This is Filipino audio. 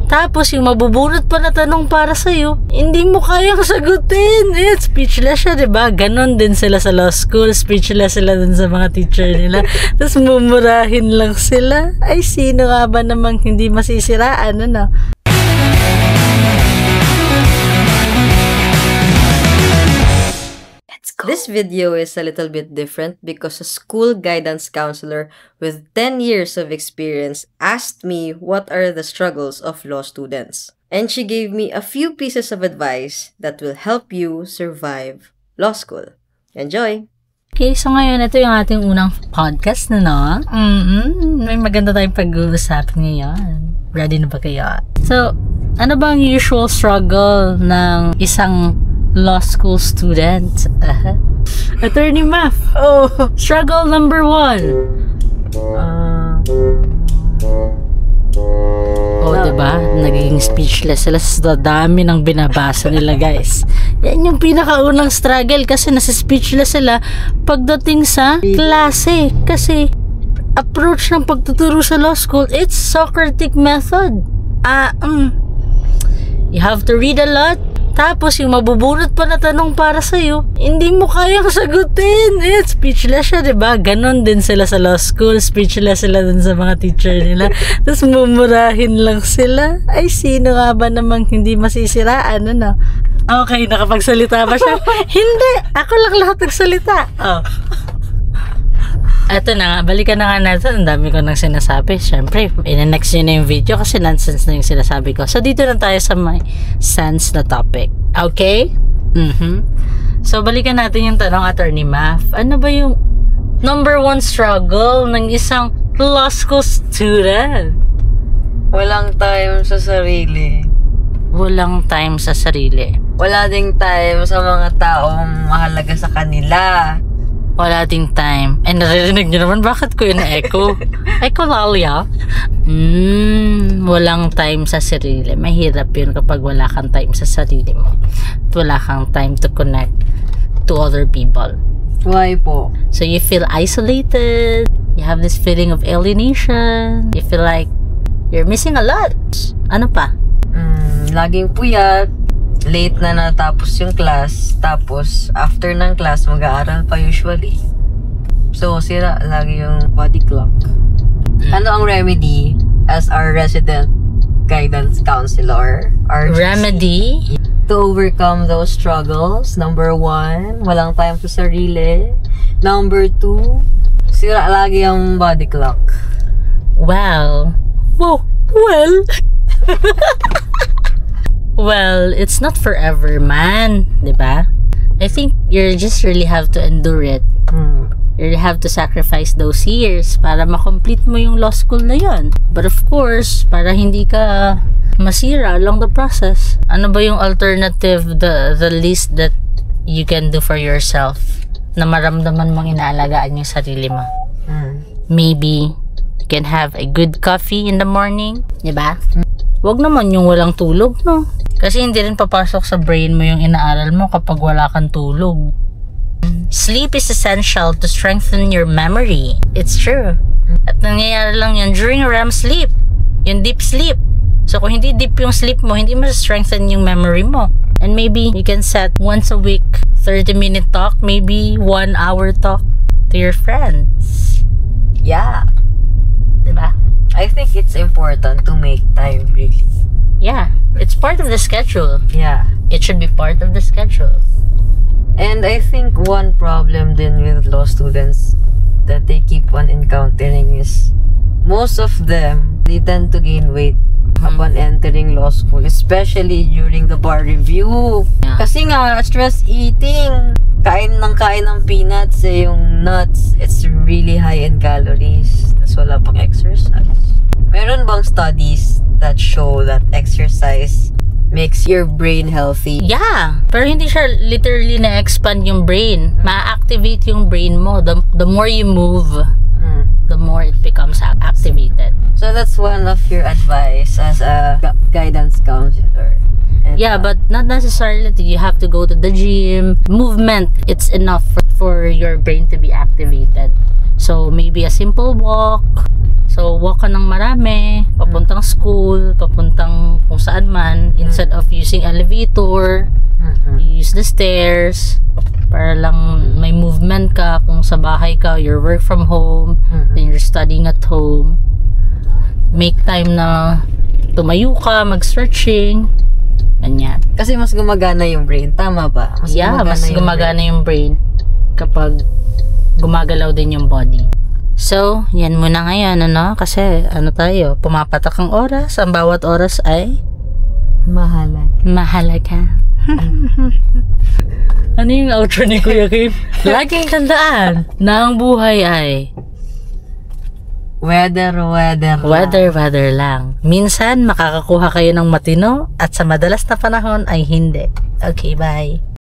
Tapos yung mabubunot pa na tanong para sa'yo, hindi mo kayang sagutin. Speechless siya, diba? Ganon din sila sa law school. Speechless sila dun sa mga teacher nila. Tapos mumurahin lang sila. Ay, sino nga ba namang hindi masisiraan, ano? This video is a little bit different because a school guidance counselor with 10 years of experience asked me what are the struggles of law students. And she gave me a few pieces of advice that will help you survive law school. Enjoy! Okay, so ngayon ito yung ating unang podcast na, no? May maganda tayong pag-uusap ngayon. Ready na ba kayo? So, ano bang usual struggle ng isang law school student? Attorney Math. Struggle number 1. Diba? Nagiging speechless sila sa dami ng binabasa nila, guys. Yan yung pinakaunang struggle kasi nasa speechless sila pagdating sa klase. Kasi approach ng pagtuturo sa law school, it's Socratic method. You have to read a lot. Tapos yung mabubunot pa na tanong para sa'yo, hindi mo kayang sagutin. Speechless siya, diba? Ganon din sila sa law school. Speechless sila dun sa mga teacher nila. Tapos mumurahin lang sila. Ay, sino nga ba namang hindi masisiraan, ano? Okay, nakapagsalita ba siya? Hindi! Ako lang lahat nagsalita. Eto na nga, balikan na nga natin. Ang dami ko nang sinasabi. Siyempre, in-next yun na yung video kasi nonsense na yung sinasabi ko. So, dito na tayo sa may sense na topic. Okay? So, balikan natin yung tanong, Attorney Math. Ano ba yung number 1 struggle ng isang law school student? Walang time sa sarili. Walang time sa sarili. Wala ding time sa mga taong mahalaga sa kanila. Wala ding time. Naririnig nyo naman, bakit ko yun na-echo? Echolalia? Walang time sa sarili. Mahirap yun kapag wala kang time sa sarili mo. At wala kang time to connect to other people. Why po? So you feel isolated. You have this feeling of alienation. You feel like you're missing a lot. Ano pa? Laging puyat. Late na natapos yung class, tapos after ng class mag-aaral pa usually. So sira lagi yung body clock. Ano ang remedy as our resident guidance counselor? RGC, remedy to overcome those struggles? Number 1, walang time sa sarili. Number 2, sira lagi yung body clock. Well Well, it's not forever, man. Diba? I think you just really have to endure it. You have to sacrifice those years para makomplete mo yung law school na yun. But of course, para hindi ka masira along the process. Ano ba yung alternative, the least that you can do for yourself na maramdaman mong inaalagaan yung sarili mo? Maybe you can have a good coffee in the morning. Diba? Wag naman yung walang tulog, no? Kasi hindi rin papasok sa brain mo yung inaaral mo kapag wala kang tulog. Sleep is essential to strengthen your memory. It's true. At nangyayari lang yan during REM sleep. Yung deep sleep. So kung hindi deep yung sleep mo, hindi mo strengthen yung memory mo. And maybe you can set once a week 30-minute talk, maybe 1 hour talk to your friends. Yeah. Diba? I think it's important to make time, really. Yeah, it's part of the schedule. Yeah. It should be part of the schedule. And I think one problem then with law students that they keep on encountering is most of them, they tend to gain weight upon entering law school, especially during the bar review. Yeah. Kasi nga, stress eating. Kain ng peanuts, yung nuts, it's really high in calories. Tapos wala pang exercise. Meron bang studies that show that exercise makes your brain healthy? Yeah, pero hindi siya literally na-expand yung brain. Ma-activate yung brain mo. The more you move, the more it becomes activated. So that's one of your advice as a guidance counselor. Yeah, but not necessarily that you have to go to the gym. Movement, it's enough for your brain to be activated. So maybe a simple walk. So walk ka ng marami, papuntang school, papuntang using elevator, you use the stairs, para lang may movement ka kung sa bahay ka, your work from home, then you're studying at home. Make time na tumayo ka, mag-stretching, ganyan. Kasi mas gumagana yung brain, tama ba? Mas gumagana yung brain kapag gumagalaw din yung body. So, yan muna ngayon, ano? Kasi, tayo, pumapatak ang oras. Ang bawat oras ay mahalaga. Ano yung outro ni Kuya Kim? Laging tandaan na ang buhay ay weather lang. Minsan, makakakuha kayo ng matino at sa madalas na panahon ay hindi. Okay, bye.